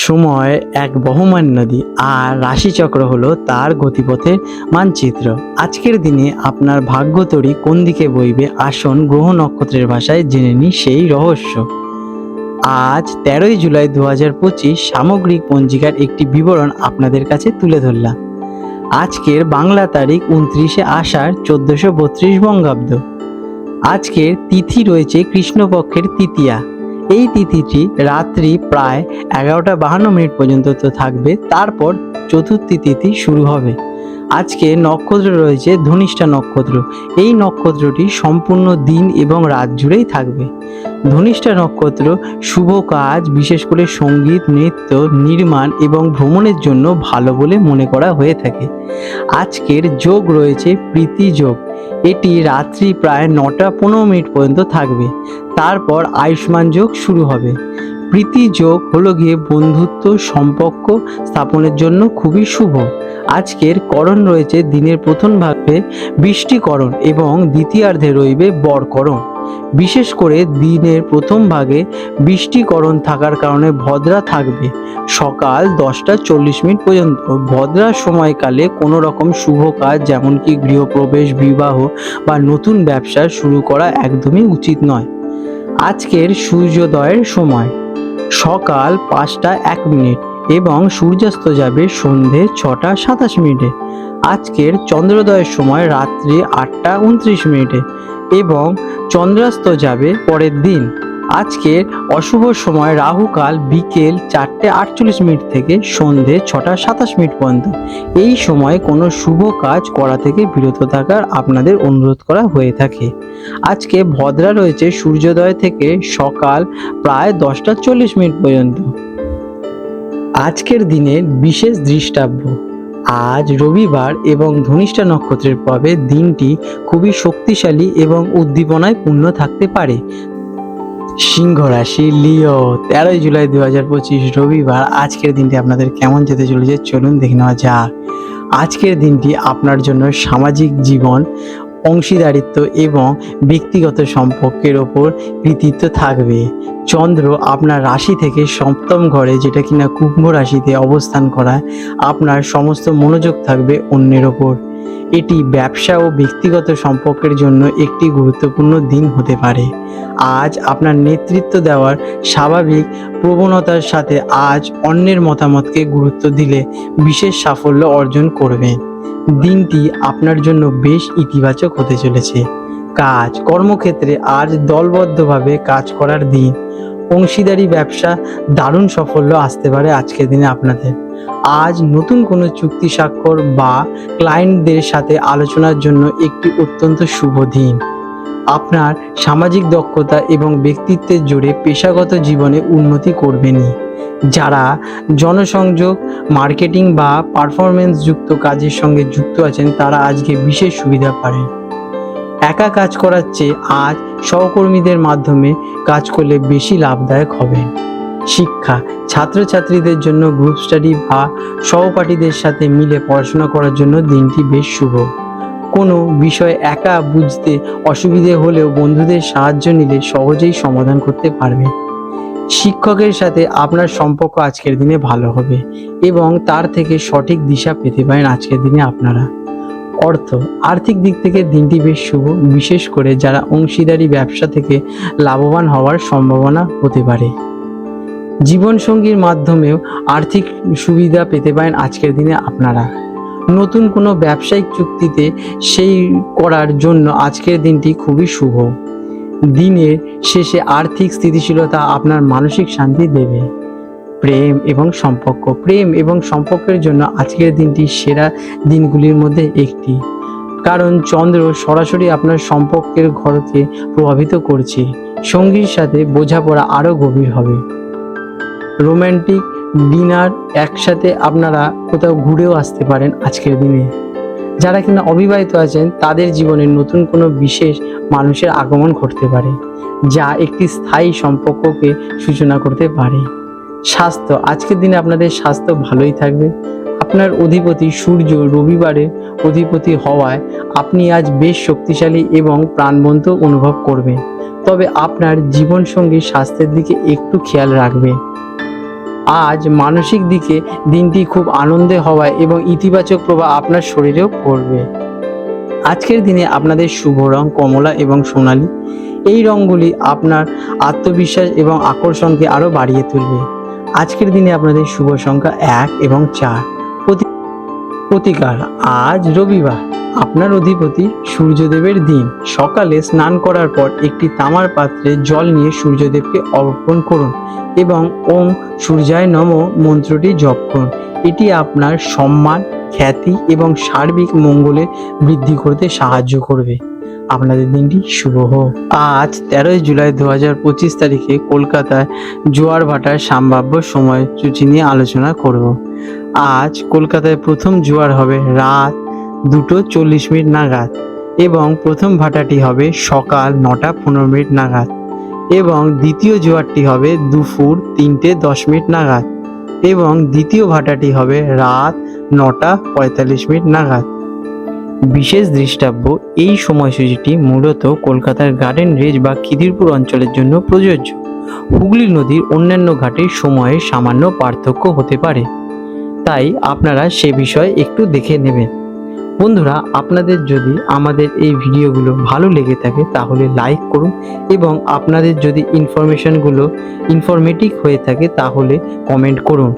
সময় এক বহমান নদী আর রাশিচক্র হলো তার গতিপথের মানচিত্র। আজকের দিনে আপনার ভাগ্যতরী কোন দিকে বইবে, আসুন গ্রহ নক্ষত্রের ভাষায় জেনে নিই সেই রহস্য। আজ 13ই জুলাই 2025 সামগ্রিক পঞ্জিকার একটি বিবরণ আপনাদের কাছে তুলে ধরলাম। আজকের বাংলা তারিখ 29শে আষাঢ় 1432 বঙ্গাব্দ। আজকের তিথি রয়েছে কৃষ্ণপক্ষের তৃতীয়া। এই তিথিটি রাত্রি প্রায় 11:52 পর্যন্ত তো থাকবে, তারপর চতুর্থী তিথি শুরু হবে। আজকে নক্ষত্র রয়েছে ধনিষ্ঠা নক্ষত্র। এই নক্ষত্রটি সম্পূর্ণ দিন এবং রাত জুড়েই থাকবে। ধনিষ্ঠা নক্ষত্র শুভ কাজ, বিশেষ করে সঙ্গীত, নৃত্য, নির্মাণ এবং ভ্রমণের জন্য ভালো বলে মনে করা হয়ে থাকে। আজকের যোগ রয়েছে প্রীতি যোগ। এটি রাত্রি প্রায় 9:15 পর্যন্ত থাকবে, তারপর আয়ুষ্মান যোগ শুরু হবে। প্রীতি যোগ হলো গিয়ে বন্ধুত্ব সম্পর্ক স্থাপনের জন্য খুবই শুভ। আজকের করণ রয়েছে দিনের প্রথম ভাগে বৃষ্টিকরণ এবং দ্বিতীয়ার্ধে রইবে বরকরণ। বিশেষ করে দিনের প্রথম ভাগে বৃষ্টিকরণ থাকার কারণে ভদ্রা থাকবে সকাল 10:40 পর্যন্ত। ভদ্রার সময়কালে কোনো রকম শুভ কাজ যেমন কি গৃহপ্রবেশ, বিবাহ বা নতুন ব্যবসা শুরু করা একদমই উচিত নয়। আজকের সূর্যোদয়ের সময় সকাল 5:01 এবং সূর্যাস্ত যাবে সন্ধে 6:27। আজকের চন্দ্রোদয়ের সময় রাত্রি 8:29 এবং চন্দ্রাস্ত যাবে পরের দিন। আজকের অশুভ সময় রাহুকাল বিকেল 4:48 থেকে সন্ধে 6:27 পর্যন্ত। এই সময় কোনো শুভ কাজ করা থেকে বিরত থাকার আপনাদের অনুরোধ করা হয়ে থাকে। আজকে ভদ্রা রয়েছে সূর্যোদয় থেকে সকাল প্রায় 10:40 পর্যন্ত। আজকের দিনের বিশেষ দৃষ্টাব্য, আজ রবিবার এবং ধনিষ্ঠা নক্ষত্রের প্রভাবে দিনটি খুবই শক্তিশালী এবং উদ্দীপনায় পূর্ণ থাকতে পারে। সিংহ রাশি, লিও, 13ই জুলাই 2025 রবিবার। আজকের দিনটি আপনাদের কেমন যেতে চলেছে চলুন দেখে নেওয়া যাক। আজকের দিনটি আপনার জন্য সামাজিক জীবন, অংশীদারিত্ব এবং ব্যক্তিগত সম্পর্কের ওপর কৃতিত্ব থাকবে। চন্দ্র আপনার রাশি থেকে সপ্তম ঘরে, যেটা কিনা কুম্ভ রাশিতে অবস্থান করায়, আপনার সমস্ত মনোযোগ থাকবে অন্যের ওপর। এটি ব্যবসা ও ব্যক্তিগত সম্পর্কের জন্য একটি গুরুত্বপূর্ণ দিন হতে পারে। আজ আপনার নেতৃত্ব দেওয়ার স্বাভাবিক প্রবণতার সাথে আজ অন্যের মতামতকে গুরুত্ব দিলে বিশেষ সাফল্য অর্জন করবেন। দিনটি আপনার জন্য বেশ ইতিবাচক হতে চলেছে। কাজ কর্মক্ষেত্রে আজ দলবদ্ধভাবে কাজ করার দিন। অংশীদারি ব্যবসা দারুণ সাফল্য আসতে পারে আজকের দিনে আপনাদের। আজ নতুন কোনো চুক্তি স্বাক্ষর বা ক্লায়েন্টদের সাথে আলোচনার জন্য একটি অত্যন্ত শুভ দিন। আপনার সামাজিক দক্ষতা এবং ব্যক্তিত্বের জোরে পেশাগত জীবনে উন্নতি করবেনই। যারা জনসংযোগ, মার্কেটিং বা পারফরমেন্স যুক্ত কাজের সঙ্গে যুক্ত আছেন তারা আজকে বিশেষ সুবিধা পাবেন। একা কাজ করার চেয়ে আজ সহকর্মীদের মাধ্যমে কাজ করলে বেশি লাভদায়ক হবেন। শিক্ষা, ছাত্রছাত্রীদের জন্য গ্রুপ স্টাডি বা সহপাঠীদের সাথে মিলে পড়াশোনা করার জন্য দিনটি বেশ শুভ। কোনো বিষয় একা বুঝতে অসুবিধে হলেও বন্ধুদের সাহায্য নিলে সহজেই সমাধান করতে পারবে। শিক্ষকের সাথে আপনার সম্পর্ক আজকের দিনে ভালো হবে এবং তার থেকে সঠিক দিশা পেতে পারেন আজকের দিনে আপনারা। অর্থ, আর্থিক দিক থেকে দিনটি বেশ শুভ, বিশেষ করে যারা অংশীদারি ব্যবসা থেকে লাভবান হওয়ার সম্ভাবনা হতে পারে। জীবনসঙ্গীর মাধ্যমেও আর্থিক সুবিধা পেতে পারেন আজকের দিনে আপনারা। নতুন কোনো ব্যবসায়িক চুক্তিতে সেই করার জন্য আজকের দিনটি খুবই শুভ। দিনের শেষে আর্থিক স্থিতিশীলতা আপনার মানসিক শান্তি দেবে। প্রেম এবং সম্পর্কের জন্য আজকের দিনটি সেরা দিনগুলির মধ্যে একটি, কারণ চন্দ্র সরাসরি আপনার সম্পর্কের ঘরকে প্রভাবিত করছে। সঙ্গীর সাথে বোঝাপড়া আরও গভীর হবে। রোম্যান্টিক ডিনার, একসাথে আপনারা কোথাও ঘুরেও আসতে পারেন আজকের দিনে। যারা কিনা অবিবাহিত আছেন তাদের জীবনে নতুন কোনো বিশেষ মানুষের আগমন ঘটতে পারে, যা একটি স্থায়ী সম্পর্ককে সূচনা করতে পারে। স্বাস্থ্য, আজকের দিনে আপনাদের স্বাস্থ্য ভালোই থাকবে। আপনার অধিপতি সূর্য রবিবারের অধিপতি হওয়ায় আপনি আজ বেশ শক্তিশালী এবং প্রাণবন্ত অনুভব করবেন। তবে আপনার জীবনসঙ্গীর স্বাস্থ্যের দিকে একটু খেয়াল রাখবেন। আজ মানসিক দিকে দিনটি খুব আনন্দে হওয়ায় এবং ইতিবাচক প্রভাব আপনার শরীরেও পড়বে। আজকের দিনে আপনাদের শুভ রং কমলা এবং সোনালী। এই রঙগুলি আপনার আত্মবিশ্বাস এবং আকর্ষণকে আরও বাড়িয়ে তুলবে। আজকের দিনে আপনাদের শুভ সংখ্যা 1 এবং 4। প্রতিকার, আজ রবিবার, আপনার অধিপতি সূর্যদেবের দিন। সকালে স্নান করার পর একটি তামার পাত্রে জল নিয়ে সূর্যদেবকে অর্পণ করুন এবং ওম সূর্যায় নমঃ মন্ত্রটি জপ করুন। এটি আপনার সম্মান, খ্যাতি এবং সার্বিক মঙ্গলে বৃদ্ধি করতে সাহায্য করবে। আপনাদের দিনটি শুভ হোক। আজ 13 জুলাই 2025 তারিখে কলকাতায় জোয়ার ভাটার সম্ভাব্য সময়সূচি নিয়ে আলোচনা করব। আজ কলকাতায় প্রথম জোয়ার হবে রাত 2:40 নাগাদ এবং প্রথম ভাটাটি হবে সকাল 9:15 নাগাদ এবং দ্বিতীয় জোয়ারটি হবে দুপুর 3:10 নাগাদ এবং দ্বিতীয় ভাটাটি হবে রাত 9:45 নাগাদ। বিশেষ দৃষ্টাব্য, এই সময়সূচিটি মূলত কলকাতার গার্ডেন রেঞ্জ বা খিদিরপুর অঞ্চলের জন্য প্রযোজ্য। হুগলি নদীর অন্যান্য ঘাটের সময়ে সামান্য পার্থক্য হতে পারে, তাই আপনারা সে বিষয়ে একটু দেখে নেবেন। বন্ধুরা, আপনাদের যদি আমাদের এই ভিডিওগুলো ভালো লেগে থাকে তাহলে লাইক করুন এবং আপনাদের যদি ইনফরমেশনগুলো ইনফরমেটিভ হয়ে থাকে তাহলে কমেন্ট করুন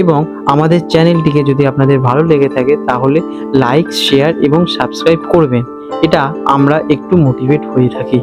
এবং আমাদের চ্যানেলটিকে যদি আপনাদের ভালো লেগে থাকে তাহলে লাইক, শেয়ার এবং সাবস্ক্রাইব করবেন। এটা আমরা একটু মোটিভেট হয়ে থাকি।